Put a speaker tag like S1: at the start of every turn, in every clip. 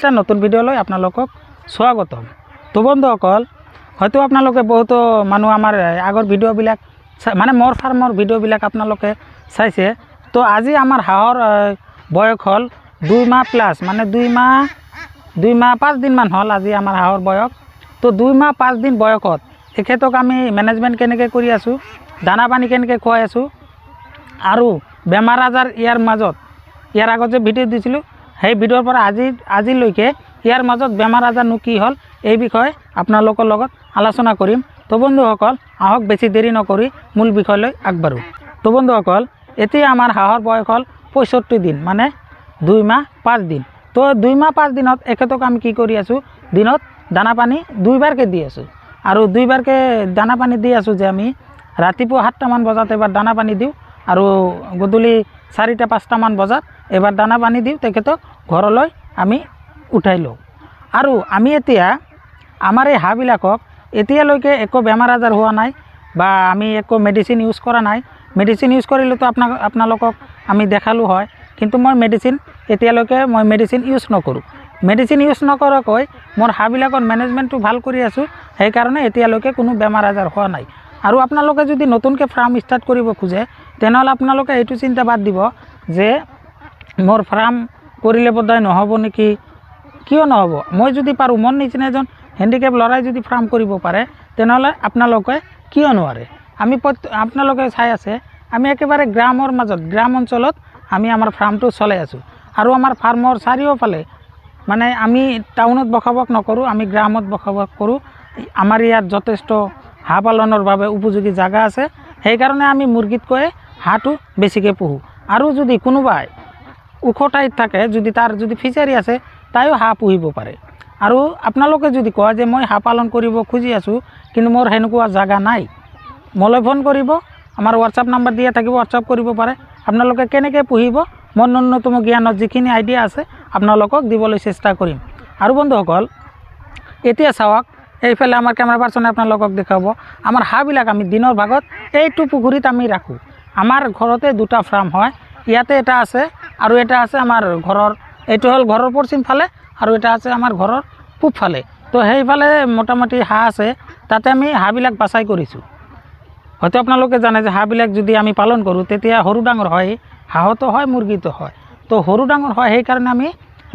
S1: এটা নতুন ভিডিও লৈ আপোনালোকক স্বাগতম। তো বন্ধুসকল, হয়তো আপোনালোকে বহুতো মানুহ আমাৰ আগৰ ভিডিঅ'বিলাক মানে মোৰ ফাৰ্মৰ ভিডিঅ'বিলাক আপোনালোকে চাইছে। তো আজি আমাৰ হাঁহৰ বয়স হ'ল 2 মাহ প্লাছ, মানে 2 মাহ 5 দিনমান হ'ল আজি আমাৰ হাঁহৰ বয়স। তো 2 মাহ 5 দিন বয়সত এখেতক আমি মেনেজমেণ্ট কেনেকৈ কৰি আছোঁ, দানা পানী কেনেকৈ খুৱাই আছোঁ, আৰু বেমাৰ আজাৰ ইয়াৰ মাজত, ইয়াৰ আগত যে ভিডিঅ' দিছিলোঁ সেই ভিডিঅ'ৰ পৰা আজিলৈকে ইয়াৰ মাজত বেমাৰ আজাৰনো কি হ'ল এই বিষয়ে আপোনালোকৰ লগত আলোচনা কৰিম। তো বন্ধুসকল, আহক বেছি দেৰি নকৰি মূল বিষয়লৈ আগবাঢ়োঁ। তো বন্ধুসকল, এতিয়া আমাৰ হাঁহৰ বয়স হ'ল 65 দিন, মানে 2 মাহ 5 দিন। তো 2 মাহ 5 দিনত এখেতক আমি কি কৰি আছোঁ, দিনত দানা পানী 2 বাৰকৈ দি আছোঁ। আৰু 2 বাৰকৈ দানা পানী দি আছোঁ যে আমি ৰাতিপুৱা 7টামান বজাত এবাৰ দানা পানী দিওঁ, আৰু গধূলি 4টা-5টামান বজাত এবাৰ দানা পানী দিওঁ। তেখেতক ঘৰলৈ আমি উঠাই লওঁ। আৰু আমি এতিয়া আমাৰ এই হাঁহবিলাকক এতিয়ালৈকে একো বেমাৰ আজাৰ হোৱা নাই, বা আমি একো মেডিচিন ইউজ কৰা নাই। মেডিচিন ইউজ কৰিলেতো আপোনালোকক আমি দেখালোঁ হয়, কিন্তু মই এতিয়ালৈকে মেডিচিন ইউজ নকৰোঁ। মেডিচিন ইউজ নকৰাকৈ মোৰ হাঁহবিলাকৰ মেনেজমেণ্টটো ভাল কৰি আছোঁ, সেইকাৰণে এতিয়ালৈকে কোনো বেমাৰ আজাৰ হোৱা নাই। আৰু আপোনালোকে যদি নতুনকৈ ফাৰ্ম ষ্টাৰ্ট কৰিব খোজে, তেনেহ'লে আপোনালোকে এইটো চিন্তা বাদ দিব যে মোৰ ফাৰ্ম কৰিলে বোধহয় নহ'ব নেকি। কিয় নহ'ব? মই যদি পাৰোঁ, মোৰ নিচিনা এজন হেণ্ডিকেপ ল'ৰাই যদি ফাৰ্ম কৰিব পাৰে, তেনেহ'লে আপোনালোকে কিয় নোৱাৰে? আপোনালোকে চাই আছে, আমি একেবাৰে গ্ৰামৰ মাজত, গ্ৰাম অঞ্চলত আমি আমাৰ ফাৰ্মটো চলাই আছোঁ। আৰু আমাৰ ফাৰ্মৰ চাৰিওফালে, মানে আমি টাউনত বসবাস নকৰোঁ, আমি গ্ৰামত বসবাস কৰোঁ। আমাৰ ইয়াত যথেষ্ট হাঁহ পালনৰ বাবে উপযোগী জাগা আছে, সেইকাৰণে আমি মুৰ্গীতকৈ হাঁহটো বেছিকৈ পোহোঁ। আৰু যদি কোনোবাই ওখ ঠাইত থাকে, তাৰ যদি ফিচাৰী আছে, তাইও হাঁহ পুহিব পাৰে। আৰু আপোনালোকে যদি কয় যে মই হাঁহ পালন কৰিব খুজি আছোঁ কিন্তু মোৰ সেনেকুৱা জাগা নাই, মোলৈ ফোন কৰিব, আমাৰ হোৱাটছআপ নাম্বাৰ দিয়া থাকিব, হোৱাটছআপ কৰিব পাৰে। আপোনালোকে কেনেকৈ পুহিব, মোৰ ন্যূনতম জ্ঞানত যিখিনি আইডিয়া আছে আপোনালোকক দিবলৈ চেষ্টা কৰিম। আৰু বন্ধুসকল, এতিয়া চাওক, এইফালে আমাৰ কেমেৰা পাৰ্চনে আপোনালোকক দেখাব আমাৰ হাঁহবিলাক আমি দিনৰ ভাগত এইটো পুখুৰীত আমি ৰাখোঁ। আমাৰ ঘৰতে 2টা ফাৰ্ম হয়, ইয়াতে এটা আছে আৰু এটা আছে আমাৰ ঘৰৰ, এইটো হ'ল ঘৰৰ পশ্চিম ফালে, আৰু এটা আছে আমাৰ ঘৰৰ পূব ফালে। তো সেইফালে মোটামুটি হাঁহ আছে, তাতে আমি হাঁহবিলাক বাছাই কৰিছোঁ। হয়তো আপোনালোকে জানে যে হাঁহবিলাক যদি আমি পালন কৰোঁ তেতিয়া সৰু ডাঙৰ হয়, হাঁহতো হয়, মুৰ্গীটো হয়। তো সৰু ডাঙৰ হয়, সেইকাৰণে আমি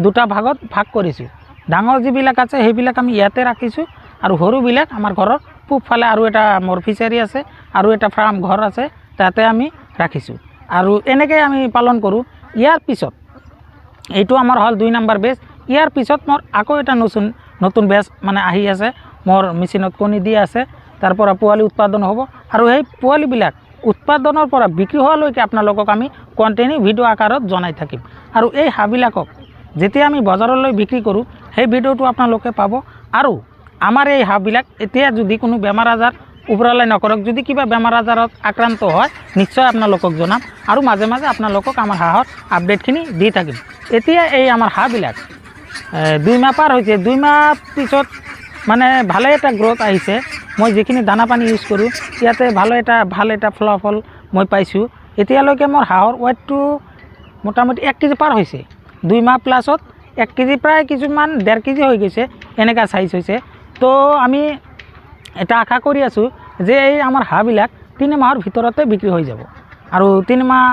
S1: 2টা ভাগত ভাগ কৰিছোঁ। ডাঙৰ যিবিলাক আছে সেইবিলাক আমি ইয়াতে ৰাখিছোঁ, আৰু সৰুবিলাক আমাৰ ঘৰৰ পূব ফালে, আৰু এটা মোৰ ফিচাৰী আছে, আৰু এটা ফাৰ্ম ঘৰ আছে, তাতে আমি ৰাখিছোঁ। আৰু এনেকৈ আমি পালন কৰোঁ। ইয়াৰ পিছত এইটো আমাৰ হ'ল 2 নম্বৰ বেচ। ইয়াৰ পিছত মোৰ আকৌ এটা নতুন বেচ মানে আহি আছে, মোৰ মেচিনত কণী দি আছে, তাৰ পৰা পোৱালি উৎপাদন হ'ব। আৰু সেই পোৱালিবিলাক উৎপাদনৰ পৰা বিক্ৰী হোৱালৈকে আপোনালোকক আমি কণ্টিনিউ ভিডিঅ' আকাৰত জনাই থাকিম। আৰু এই হাঁহবিলাকক যেতিয়া আমি বজাৰলৈ বিক্ৰী কৰোঁ, সেই ভিডিঅ'টো আপোনালোকে পাব। আৰু আমাৰ এই হাঁহবিলাক এতিয়া যদি কোনো বেমাৰ আজাৰ ওপৰলৈ নকৰক, যদি কিবা বেমাৰ আজাৰত আক্ৰান্ত হয়, নিশ্চয় আপোনালোকক জনাম, আৰু মাজে মাজে আপোনালোকক আমাৰ হাঁহৰ আপডেটখিনি দি থাকিম। এতিয়া এই আমাৰ হাঁহবিলাক 2 মাহ পাৰ হৈছে, 2 মাহ পিছত মানে ভালে এটা গ্ৰ'থ আহিছে। মই যিখিনি দানা পানী ইউজ কৰোঁ, ইয়াতে ভাল এটা ফলাফল মই পাইছোঁ। এতিয়ালৈকে মোৰ হাঁহৰ ৱেটটো মোটামুটি 1 কেজি পাৰ হৈছে। 2 মাহ প্লাছত 1 কেজি, প্ৰায় কিছুমান 1.5 কেজি হৈ গৈছে, এনেকুৱা চাইজ হৈছে। তো আমি এটা আশা কৰি আছোঁ যে এই আমাৰ হাঁহবিলাক 3 মাহৰ ভিতৰতে বিক্ৰী হৈ যাব। আৰু 3 মাহ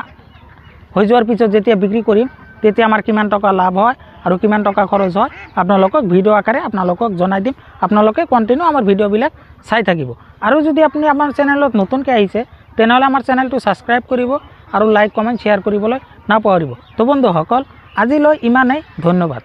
S1: হৈ যোৱাৰ পিছত যেতিয়া বিক্ৰী কৰিম, তেতিয়া আমাৰ কিমান টকা লাভ হয় আৰু কিমান টকা খৰচ হয় আপোনালোকক ভিডিঅ' আকাৰে আপোনালোকক জনাই দিম। আপোনালোকে কণ্টিনিউ আমাৰ ভিডিঅ'বিলাক চাই থাকিব। আৰু যদি আপুনি আমাৰ চেনেলত নতুনকৈ আহিছে, তেনেহ'লে আমাৰ চেনেলটো ছাবস্ক্ৰাইব কৰিব, আৰু লাইক কমেণ্ট শ্বেয়াৰ কৰিবলৈ নাপাহৰিব। তো বন্ধুসকল, আজিলৈ ইমানেই, ধন্যবাদ।